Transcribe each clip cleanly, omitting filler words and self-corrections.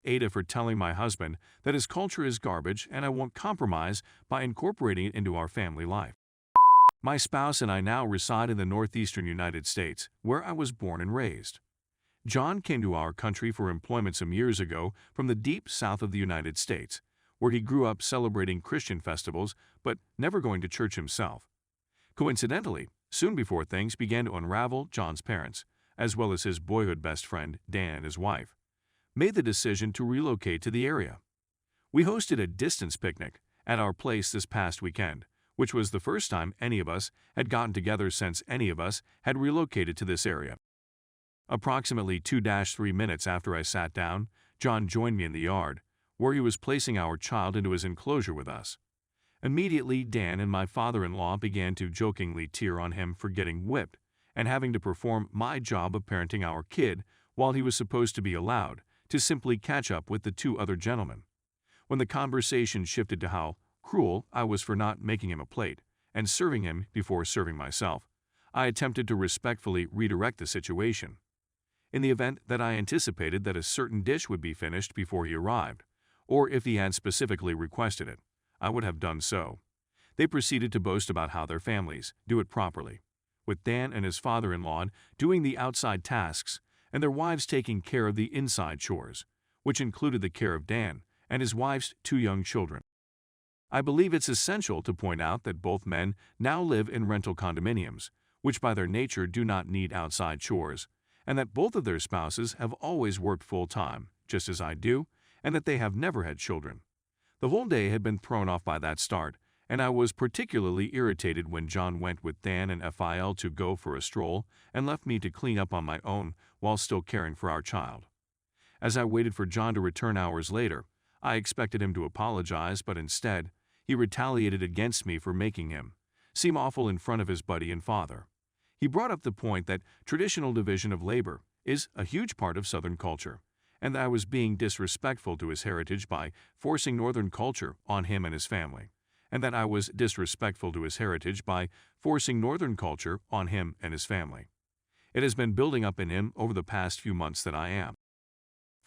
AITA for telling my husband that his culture is garbage and I won't compromise by incorporating it into our family life. My spouse and I now reside in the northeastern United States, where I was born and raised. John came to our country for employment some years ago from the deep south of the United States, where he grew up celebrating Christian festivals but never going to church himself. Coincidentally, soon before things began to unravel, John's parents, as well as his boyhood best friend, Dan and his wife, made the decision to relocate to the area. We hosted a distance picnic at our place this past weekend, which was the first time any of us had gotten together since any of us had relocated to this area. Approximately 2-3 minutes after I sat down, John joined me in the yard, where he was placing our child into his enclosure with us. Immediately, Dan and my father-in-law began to jokingly tear on him for getting whipped and having to perform my job of parenting our kid while he was supposed to be allowed to simply catch up with the two other gentlemen. When the conversation shifted to how cruel I was for not making him a plate and serving him before serving myself, I attempted to respectfully redirect the situation. In the event that I anticipated that a certain dish would be finished before he arrived, or if he had specifically requested it, I would have done so. They proceeded to boast about how their families do it properly, with Dan and his father-in-law doing the outside tasks and their wives taking care of the inside chores, which included the care of Dan and his wife's 2 young children. I believe it's essential to point out that both men now live in rental condominiums, which by their nature do not need outside chores, and that both of their spouses have always worked full-time, just as I do, and that they have never had children. The whole day had been thrown off by that start, and I was particularly irritated when John went with Dan and Phil to go for a stroll and left me to clean up on my own while still caring for our child. As I waited for John to return hours later, I expected him to apologize, but instead, he retaliated against me for making him seem awful in front of his buddy and father. He brought up the point that traditional division of labor is a huge part of Southern culture, and that I was being disrespectful to his heritage by forcing Northern culture on him and his family, and that I was disrespectful to his heritage by forcing Northern culture on him and his family. It has been building up in him over the past few months that I am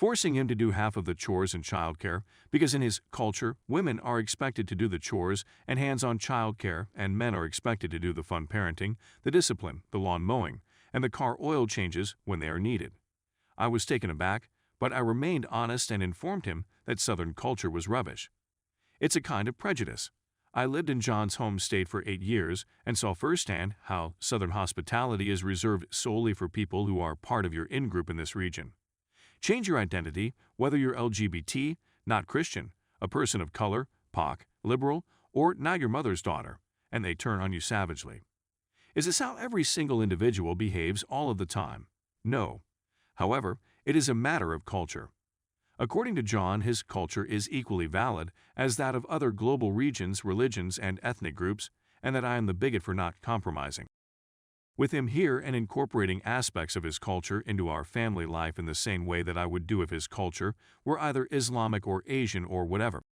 forcing him to do half of the chores and childcare, because in his culture, women are expected to do the chores and hands-on childcare, and men are expected to do the fun parenting, the discipline, the lawn mowing, and the car oil changes when they are needed. I was taken aback, but I remained honest and informed him that Southern culture was rubbish. It's a kind of prejudice. I lived in John's home state for 8 years and saw firsthand how Southern hospitality is reserved solely for people who are part of your in-group in this region. Change your identity, whether you're LGBT, not Christian, a person of color, POC, liberal, or not your mother's daughter, and they turn on you savagely. Is this how every single individual behaves all of the time? No. However, it is a matter of culture. According to John, his culture is equally valid as that of other global regions, religions, and ethnic groups, and that I am the bigot for not compromising with him here and incorporating aspects of his culture into our family life in the same way that I would do if his culture were either Islamic or Asian or whatever.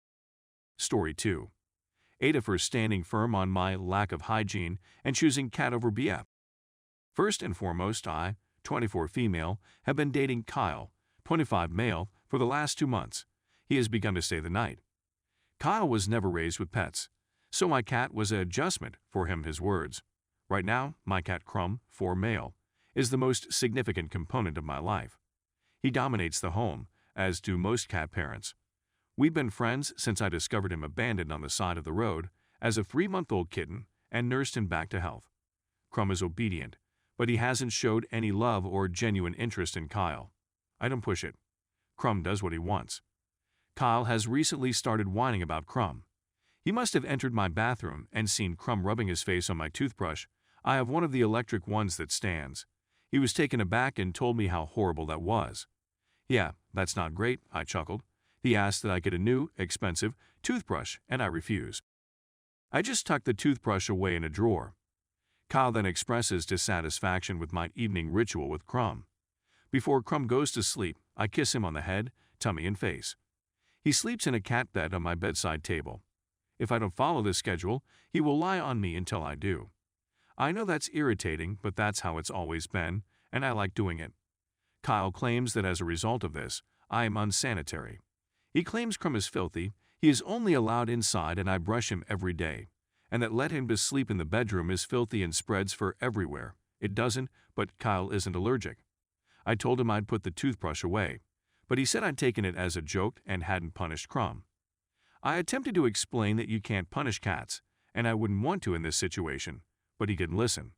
Story 2. AITA for standing firm on my lack of hygiene and choosing cat over BF. First and foremost, I, 24 female, have been dating Kyle, 25 male, for the last 2 months. He has begun to stay the night. Kyle was never raised with pets, so my cat was an adjustment for him, his words. Right now, my cat Crumb, 4 male, is the most significant component of my life. He dominates the home, as do most cat parents. We've been friends since I discovered him abandoned on the side of the road as a 3-month-old kitten and nursed him back to health. Crumb is obedient, but he hasn't showed any love or genuine interest in Kyle. I don't push it. Crumb does what he wants. Kyle has recently started whining about Crumb. He must have entered my bathroom and seen Crumb rubbing his face on my toothbrush. I have one of the electric ones that stands. He was taken aback and told me how horrible that was. Yeah, that's not great, I chuckled. He asked that I get a new, expensive toothbrush, and I refused. I just tucked the toothbrush away in a drawer. Kyle then expresses dissatisfaction with my evening ritual with Crumb. Before Crumb goes to sleep, I kiss him on the head, tummy, and face. He sleeps in a cat bed on my bedside table. If I don't follow this schedule, he will lie on me until I do. I know that's irritating, but that's how it's always been, and I like doing it. Kyle claims that as a result of this, I am unsanitary. He claims Crumb is filthy, he is only allowed inside and I brush him every day, and that let him to sleep in the bedroom is filthy and spreads fur everywhere. It doesn't, but Kyle isn't allergic. I told him I'd put the toothbrush away, but he said I'd taken it as a joke and hadn't punished Crumb. I attempted to explain that you can't punish cats, and I wouldn't want to in this situation, but he didn't listen.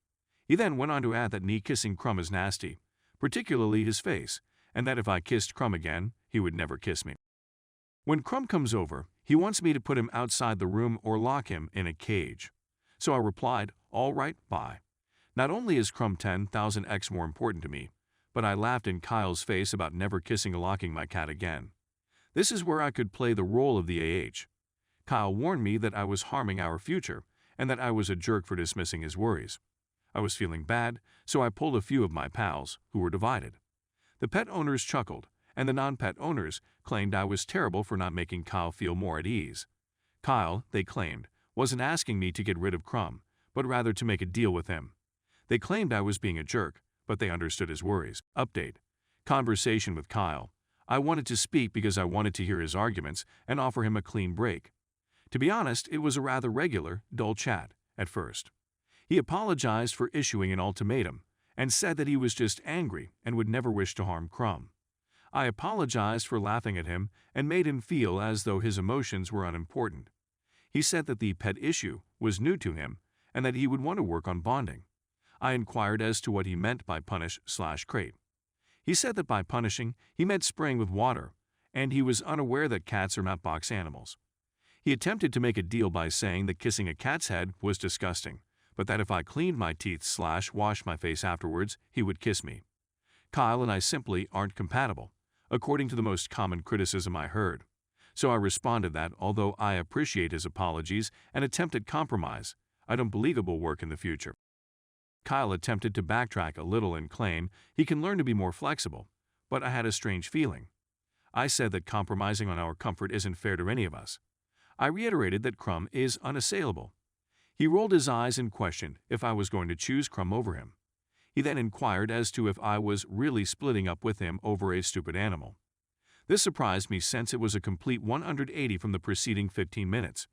He then went on to add that me kissing Crumb is nasty, particularly his face, and that if I kissed Crumb again, he would never kiss me. When Crumb comes over, he wants me to put him outside the room or lock him in a cage. So I replied, all right, bye. Not only is Crumb 10,000x more important to me, but I laughed in Kyle's face about never kissing or locking my cat again. This is where I could play the role of the AH. Kyle warned me that I was harming our future and that I was a jerk for dismissing his worries. I was feeling bad, so I pulled a few of my pals, who were divided. The pet owners chuckled, and the non-pet owners claimed I was terrible for not making Kyle feel more at ease. Kyle, they claimed, wasn't asking me to get rid of Crumb, but rather to make a deal with him. They claimed I was being a jerk, but they understood his worries. Update. Conversation with Kyle. I wanted to speak because I wanted to hear his arguments and offer him a clean break. To be honest, it was a rather regular, dull chat at first. He apologized for issuing an ultimatum and said that he was just angry and would never wish to harm Crumb. I apologized for laughing at him and made him feel as though his emotions were unimportant. He said that the pet issue was new to him and that he would want to work on bonding. I inquired as to what he meant by punish/crate. He said that by punishing, he meant spraying with water, and he was unaware that cats are not box animals. He attempted to make a deal by saying that kissing a cat's head was disgusting, but that if I cleaned my teeth/washed my face afterwards, he would kiss me. Kyle and I simply aren't compatible, according to the most common criticism I heard. So I responded that, although I appreciate his apologies and attempted compromise, I don't believe it will work in the future. Kyle attempted to backtrack a little and claim he can learn to be more flexible, but I had a strange feeling. I said that compromising on our comfort isn't fair to any of us. I reiterated that Crumb is unassailable. He rolled his eyes and questioned if I was going to choose Crumb over him. He then inquired as to if I was really splitting up with him over a stupid animal. This surprised me since it was a complete 180 from the preceding 15 minutes.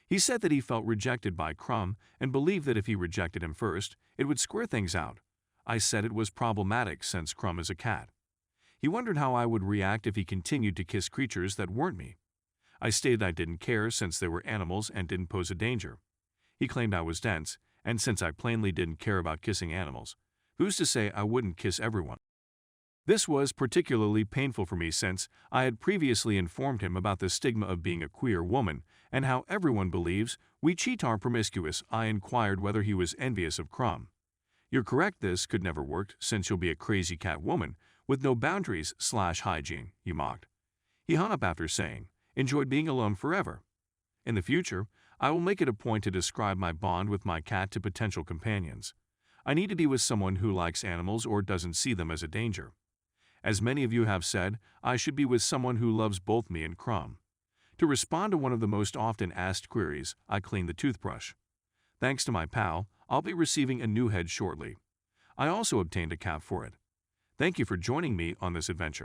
He said that he felt rejected by Crumb and believed that if he rejected him first, it would square things out. I said it was problematic since Crumb is a cat. He wondered how I would react if he continued to kiss creatures that weren't me. I stated I didn't care since they were animals and didn't pose a danger. He claimed I was dense, and since I plainly didn't care about kissing animals, who's to say I wouldn't kiss everyone? This was particularly painful for me since I had previously informed him about the stigma of being a queer woman and how everyone believes we cheat are promiscuous. I inquired whether he was envious of Crumb. You're correct, this could never work since you'll be a crazy cat woman with no boundaries/hygiene, he mocked. He hung up after saying, enjoyed being alone forever. In the future, I will make it a point to describe my bond with my cat to potential companions. I need to be with someone who likes animals or doesn't see them as a danger. As many of you have said, I should be with someone who loves both me and Crumb. To respond to one of the most often asked queries, I cleaned the toothbrush. Thanks to my pal, I'll be receiving a new head shortly. I also obtained a cap for it. Thank you for joining me on this adventure.